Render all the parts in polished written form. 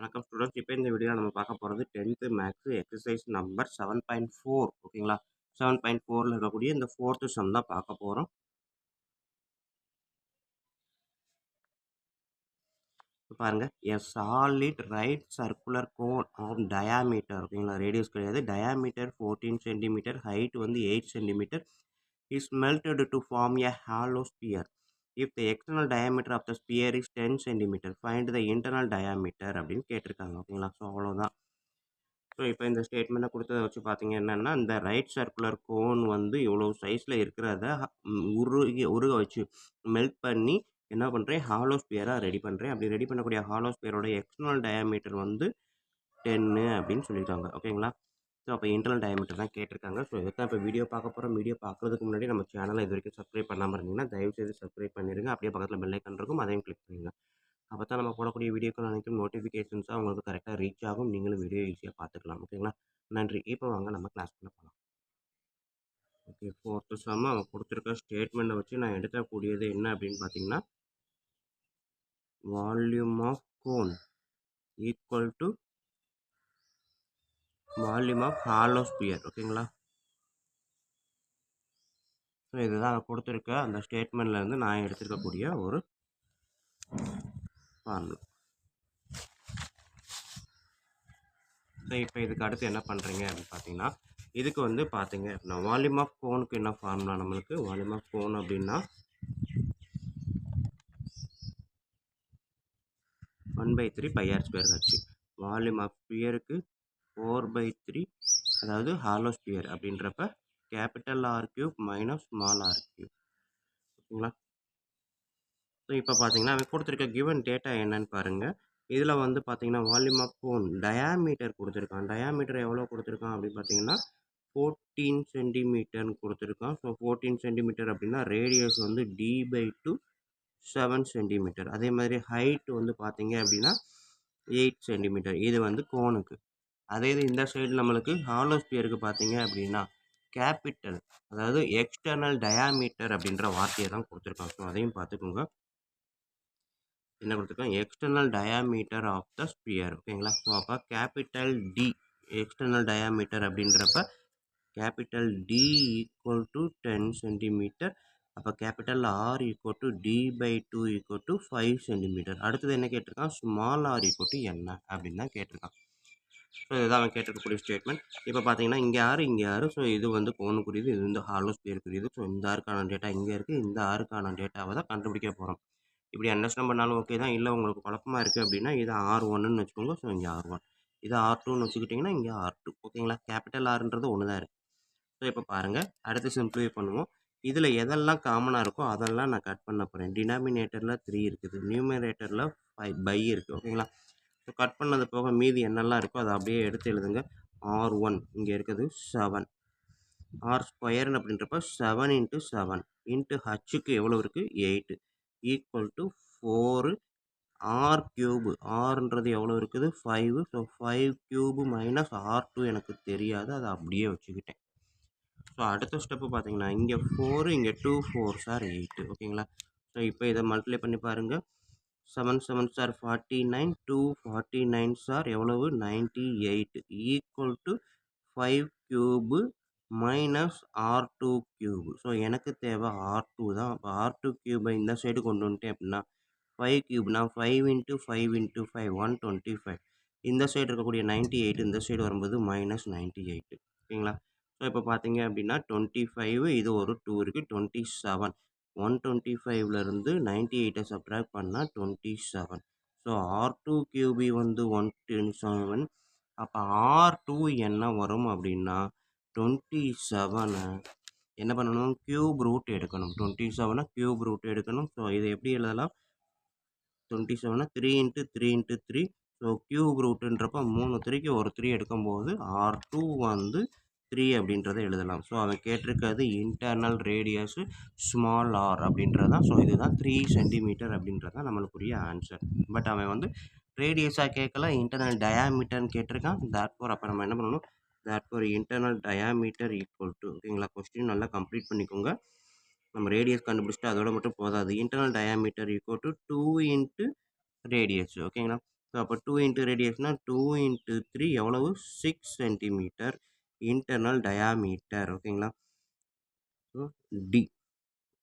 வணக்கம் ஸ்டூடெண்ட்ஸ். இப்போ இந்த வீடியோவில் நம்ம பார்க்க போகிறது 10th மேக்ஸ் எக்ஸசைஸ் நம்பர் 7.4. ஓகேங்களா? 7.4ல் இருக்கக்கூடிய இந்த 4th சம் தான் பார்க்க போகிறோம். பாருங்க, a solid right circular cone of diameter, ஓகேங்களா, ரேடியஸ் கிடையாது, diameter 14 cm, height வந்து 8 cm is melted to form a hollow sphere. If the external diameter of the sphere is 10 cm, find the internal diameter அப்படின்னு கேட்டிருக்காங்க. ஓகேங்களா? So அவ்வளோதான். So இப்போ இந்த ஸ்டேட்மெண்ட்டை கொடுத்தத வச்சு பார்த்தீங்க என்னென்னா, இந்த ரைட் சர்க்குலர் கோன் வந்து இவ்வளோ சைஸில் இருக்கிறத உருக வச்சு மெல்ட் பண்ணி என்ன பண்ணுறேன், ஹாலோ ஸ்பியராக ரெடி பண்ணுறேன். அப்படி ரெடி பண்ணக்கூடிய ஹாலோ ஸ்பியரோட எக்ஸ்டர்னல் டயாமீட்டர் வந்து 10 அப்படின்னு சொல்லியிருக்காங்க. ஓகேங்களா? ஸோ அப்போ இன்டர்னல் டயாமீட்டர் தான் கேட்டிருக்காங்க. ஸோ இதுதான் இப்போ வீடியோ பார்க்க போகிறோம். வீடியோ பார்க்குறதுக்கு முன்னாடி நம்ம சேனலை இது வரைக்கும் சப்ஸ்கிரைப் பண்ணாமல் இருந்தீங்கன்னா தயவுசெய்து சப்ஸ்கிரைப் பண்ணிடுங்க. அப்படியே பக்கத்தில் பெல் ஐக்கான் இருக்கும், அதையும் கிளிக் பண்ணிடுங்க. அப்போ தான் நம்ம போடக்கூடிய வீடியோக்கள் அனைத்தும் நோட்டிஃபிகேஷன்ஸாக உங்களுக்கு கரெக்டாக ரீச் ஆகும். நீங்களும் வீடியோ ஈஸியாக பார்த்துக்கலாம். ஓகேங்களா? நன்றி. இப்போ வாங்க நம்ம கிளாஸ்க்குள்ளே போகலாம். ஓகே, 4th சம் அவன் கொடுத்துருக்க ஸ்டேட்மெண்ட்டை வச்சு நான் எடுக்கக்கூடியது என்ன அப்படின்னு பார்த்தீங்கன்னா, volume of cone equal to volume of hollow sphere. ஓகேங்களா? ஸோ இதுதான் அவன் கொடுத்துருக்க அந்த ஸ்டேட்மெண்ட்லேருந்து நான் எடுத்துருக்கக்கூடிய ஒரு ஃபார்முலா. ஸோ இப்போ இதுக்கு அடுத்து என்ன பண்ணுறீங்க அப்படின்னு பார்த்தீங்கன்னா, இதுக்கு வந்து பார்த்தீங்க அப்படின்னா வால்யூம் ஆஃப் கோனுக்கு என்ன ஃபார்முலா நம்மளுக்கு? வால்யூம் ஆஃப் கோன் அப்படின்னா 1/3 πr²h. வால்யூம் ஆஃப் ஸ்பியருக்கு 4/3, அதாவது ஹாலோ ஸ்பியர் அப்படின்றப்ப capital R³ minus small R³. ஓகேங்களா? ஸோ இப்போ பார்த்தீங்கன்னா அவன் கொடுத்துருக்க கிவன் டேட்டா என்னன்னு பாருங்கள். இதில் வந்து பார்த்தீங்கன்னா வால்யூம் ஆஃப் கோன் டயாமீட்டர் கொடுத்துருக்கான். டயாமீட்டர் எவ்வளோ கொடுத்துருக்கான் அப்படின்னு பார்த்தீங்கன்னா 14 சென்டிமீட்டர்னு கொடுத்துருக்கான். ஸோ 14 சென்டிமீட்டர் அப்படின்னா ரேடியஸ் வந்து D/2 7 சென்டிமீட்டர். அதே மாதிரி ஹைட் வந்து பார்த்தீங்க அப்படின்னா 8 சென்டிமீட்டர். இது வந்து கோனுக்கு. அதே இது இந்த சைடு நம்மளுக்கு ஹாலோ ஸ்பியருக்கு பார்த்தீங்க அப்படின்னா கேபிட்டல், அதாவது எக்ஸ்டர்னல் டயாமீட்டர் அப்படின்ற வார்த்தையை தான் கொடுத்துருக்காங்க. ஸோ அதையும் பார்த்துக்கோங்க. என்ன கொடுத்துருக்காங்க? External diameter of the sphere. ஓகேங்களா? ஸோ அப்போ கேபிட்டல் டி எக்ஸ்டர்னல் டயாமீட்டர் அப்படின்றப்ப capital D equal to 10 centimetre. அப்போ capital R equal to D/2 equal to 5 centimetre. அடுத்தது என்ன கேட்டிருக்கான்? ஸ்மால் ஆர் ஈக்குவல் டு என்ன அப்படின்னு தான் கேட்டிருக்கான். ஸோ இதுதான் அவன் கேட்டிருக்கக்கூடிய ஸ்டேட்மெண்ட். இப்போ பார்த்தீங்கன்னா இங்கே ஆறு, இங்கே ஆறு. ஸோ இது வந்து கோனுக்குரியது, இது வந்து ஹாலோ ஸ்பியருக்குரியது. ஸோ இந்த ஆருக்கான டேட்டா இங்கே இருக்குது, இந்த ஆருக்கான டேட்டாவை தான் கண்டுபிடிக்க போகிறோம். இப்படி அண்டர்ஸ்டாண்ட் பண்ணாலும் ஓகே தான். இல்லை உங்களுக்கு குழப்பமாக இருக்குது அப்படின்னா இது R1ன்னு வச்சுக்கோங்க. ஸோ இங்கே R1, இது R2ன்னு வச்சுக்கிட்டிங்கன்னா இங்கே R2. ஓகேங்களா? கேபிட்டல் ஆர்ன்றது ஒன்று தான் இருக்குது. ஸோ இப்போ பாருங்கள், அடுத்து சிம்பிளிஃபை பண்ணுவோம். இதில் எதெல்லாம் காமனாக இருக்கோ அதெல்லாம் நான் கட் பண்ண போகிறேன். டினாமினேட்டரில் 3 இருக்குது, நியூமரேட்டரில் 5 இருக்குது. ஓகேங்களா? ஸோ கட் பண்ணது போக மீதி என்னெல்லாம் இருக்கோ அதை அப்படியே எடுத்து எழுதுங்க. R1 இங்கே இருக்குது 7, ஆர் ஸ்கொயர்னு அப்படின்றப்ப 7 × 7 இன்ட்டு ஹச்சுக்கு எவ்வளோ இருக்குது? 8 ஈக்குவல் டு 4 R³. ஆர்ன்றது எவ்வளோ இருக்குது? 5. ஸோ 5³ மைனஸ் R2 எனக்கு தெரியாது, அதை அப்படியே வச்சுக்கிட்டேன். ஸோ அடுத்த ஸ்டெப்பு பார்த்தீங்கன்னா இங்கே 4, இங்கே 2 4s are 8. ஓகேங்களா? ஸோ இப்போ இதை மல்டிப்ளை பண்ணி பாருங்கள். 7 7s are 49, 2 49s are எவ்வளவு? 98 equal to 5³ minus R2³. So எனக்கு தேவை R2 தான். அப்போ R2³ இந்த சைடு கொண்டு வந்துட்டேன் அப்படின்னா 5³ 5 × 5 × 5 125. இந்த சைடு இருக்கக்கூடிய 98 இந்த சைடு வரும்போது மைனஸ் 98. ஓகேங்களா? ஸோ இப்போ பார்த்தீங்க அப்படின்னா 25, இது ஒரு 2 இருக்குது, 27. 125லேருந்து 98 சப்ட்ராக்ட் பண்ணால் 27. ஸோ R2³ வந்து 127. அப்போ R2 என்ன வரும் அப்படின்னா 27 என்ன பண்ணணும்? க்யூப் ரூட் எடுக்கணும். 27 க்யூப் ரூட் எடுக்கணும். ஸோ இதை எப்படி எழுதலாம்? 27 3 × 3 × 3. ஸோ க்யூப் ரூட்டுன்றப்போ 3 3க்கு ஒரு 3 எடுக்கும்போது R2 வந்து 3 அப்படின்றத எழுதலாம். ஸோ அவன் கேட்டிருக்கிறது இன்டர்னல் ரேடியஸ் ஸ்மால் ஆர் அப்படின்றதான். ஸோ இதுதான் 3 சென்டிமீட்டர் அப்படின்றதான் நம்மளுக்குரிய ஆன்சர். பட் அவன் வந்து ரேடியஸாக கேட்கல, இன்டர்னல் டயாமீட்டர்னு கேட்டிருக்கான். தேர்ஃபோர் அப்போ நம்ம என்ன பண்ணணும்? Therefore internal diameter equal to, ஓகேங்களா? கொஸ்டின் நல்லா கம்ப்ளீட் பண்ணிக்கோங்க. நம்ம ரேடியஸ் கண்டுபிடிச்சிட்டு அதோட மட்டும் போதாது. Internal diameter equal to 2 × radius. ஓகேங்களா? ஸோ அப்போ 2 இன்ட்டு ரேடியஸ்னா 2 இன்ட்டு 3 எவ்வளவு 6 சென்டிமீட்டர் இன்டர்னல் டயாமீட்டர் ஓகேங்களா. ஸோ டி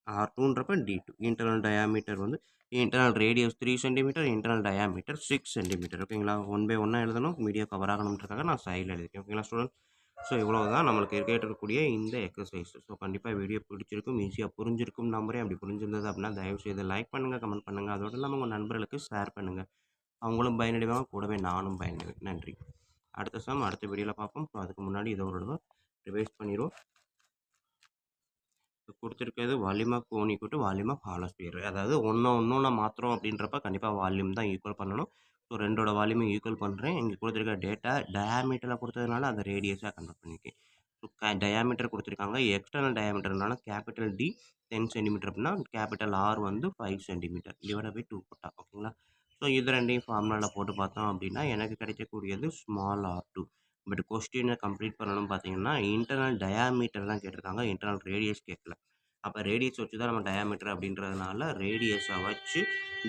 R2ன்றப்ப D2 இன்டர்னல் டயாமீட்டர் வந்து internal radius 3 centimetre internal diameter 6 centimetre ஓகேங்களா. 1 பை 1 எழுதணும், வீடியோ கவர் ஆகணுன்றக்காக நான் சைடில் எழுதிருக்கேன் ஓகேங்களா ஸ்டூடெண்ட். ஸோ இவ்வளோ தான் நம்மளுக்கு கேட்டிருக்கக்கூடிய இந்த எக்ஸசைஸ். ஸோ கண்டிப்பாக வீடியோ பிடிச்சிருக்கும், ஈஸியாக புரிஞ்சிருக்கும் நம்புறேன். அப்படி புரிஞ்சிருந்தது அப்படின்னா தயவுசெய்து லைக் பண்ணுங்கள், கமெண்ட் பண்ணுங்கள், அதோடு இல்லாமல் உங்கள் நண்பர்களுக்கு ஷேர் பண்ணுங்கள். அவங்களும் பயனடைவாங்க, கூடவே நானும் பயனடைவேன். நன்றி. அடுத்த சம் அடுத்த வீடியோவில் பார்ப்போம். ஸோ அதுக்கு முன்னாடி இதை ஒரு தடவை ரிவைஸ் பண்ணிடுவோம். கொடுத்துருக்கிறது volume of cone equal to volume of hollow sphere. அதாவது ஒன்று மாத்திரம் அப்படின்றப்ப கண்டிப்பாக வால்யூம் தான் ஈக்குவல் பண்ணணும். ஸோ ரெண்டோட வால்யூமை ஈக்குவல் பண்ணுறேன். இங்கே கொடுத்துருக்க டேட்டா டயாமீட்டரில் கொடுத்ததுனால அதை ரேடியஸாக கன்வெர்ட் பண்ணியிருக்கேன். ஸோ டயாமீட்டர் கொடுத்துருக்காங்க, எக்ஸ்டர்னல் டயாமீட்டர்னால கேபிட்டல் டி 10 சென்டிமீட்டர் அப்படின்னா கேபிட்டல் ஆர் வந்து 5 சென்டிமீட்டர் டிவைட் பை 2 போட்டா ஓகேங்களா. ஸோ இது ரெண்டையும் ஃபார்முலாவில் போட்டு பார்த்தோம் அப்படின்னா எனக்கு கிடைக்கக்கூடியது ஸ்மால் R2. பட் கொஸ்டினை கம்ப்ளீட் பண்ணணும் பார்த்தீங்கன்னா இன்டர்னல் டயாமீட்டர் தான் கேட்டிருக்காங்க, இன்டர்னல் ரேடியஸ் கேட்கல. அப்போ ரேடியஸ் வச்சு தான் நம்ம டயாமீட்டர் அப்படின்றதுனால ரேடியஸை வச்சு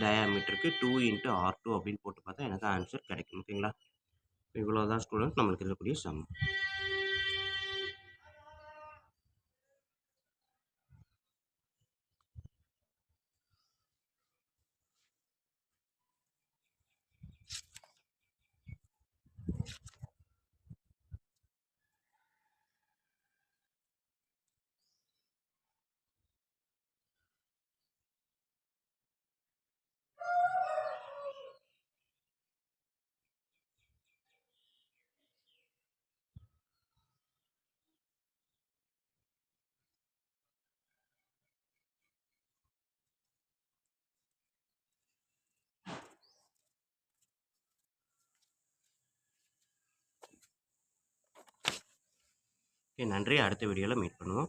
டயாமீட்டருக்கு 2 இன்ட்டு R2 அப்படின்னு போட்டு பார்த்தா எனக்கு ஆன்சர் கிடைக்கும் ஓகேங்களா. இவ்வளோ தான் ஸ்டூடெண்ட் நம்மளுக்கு இருக்கக்கூடிய சம். ஓகே, நன்றி. அடுத்த வீடியோவில் மீட் பண்ணுவோம்.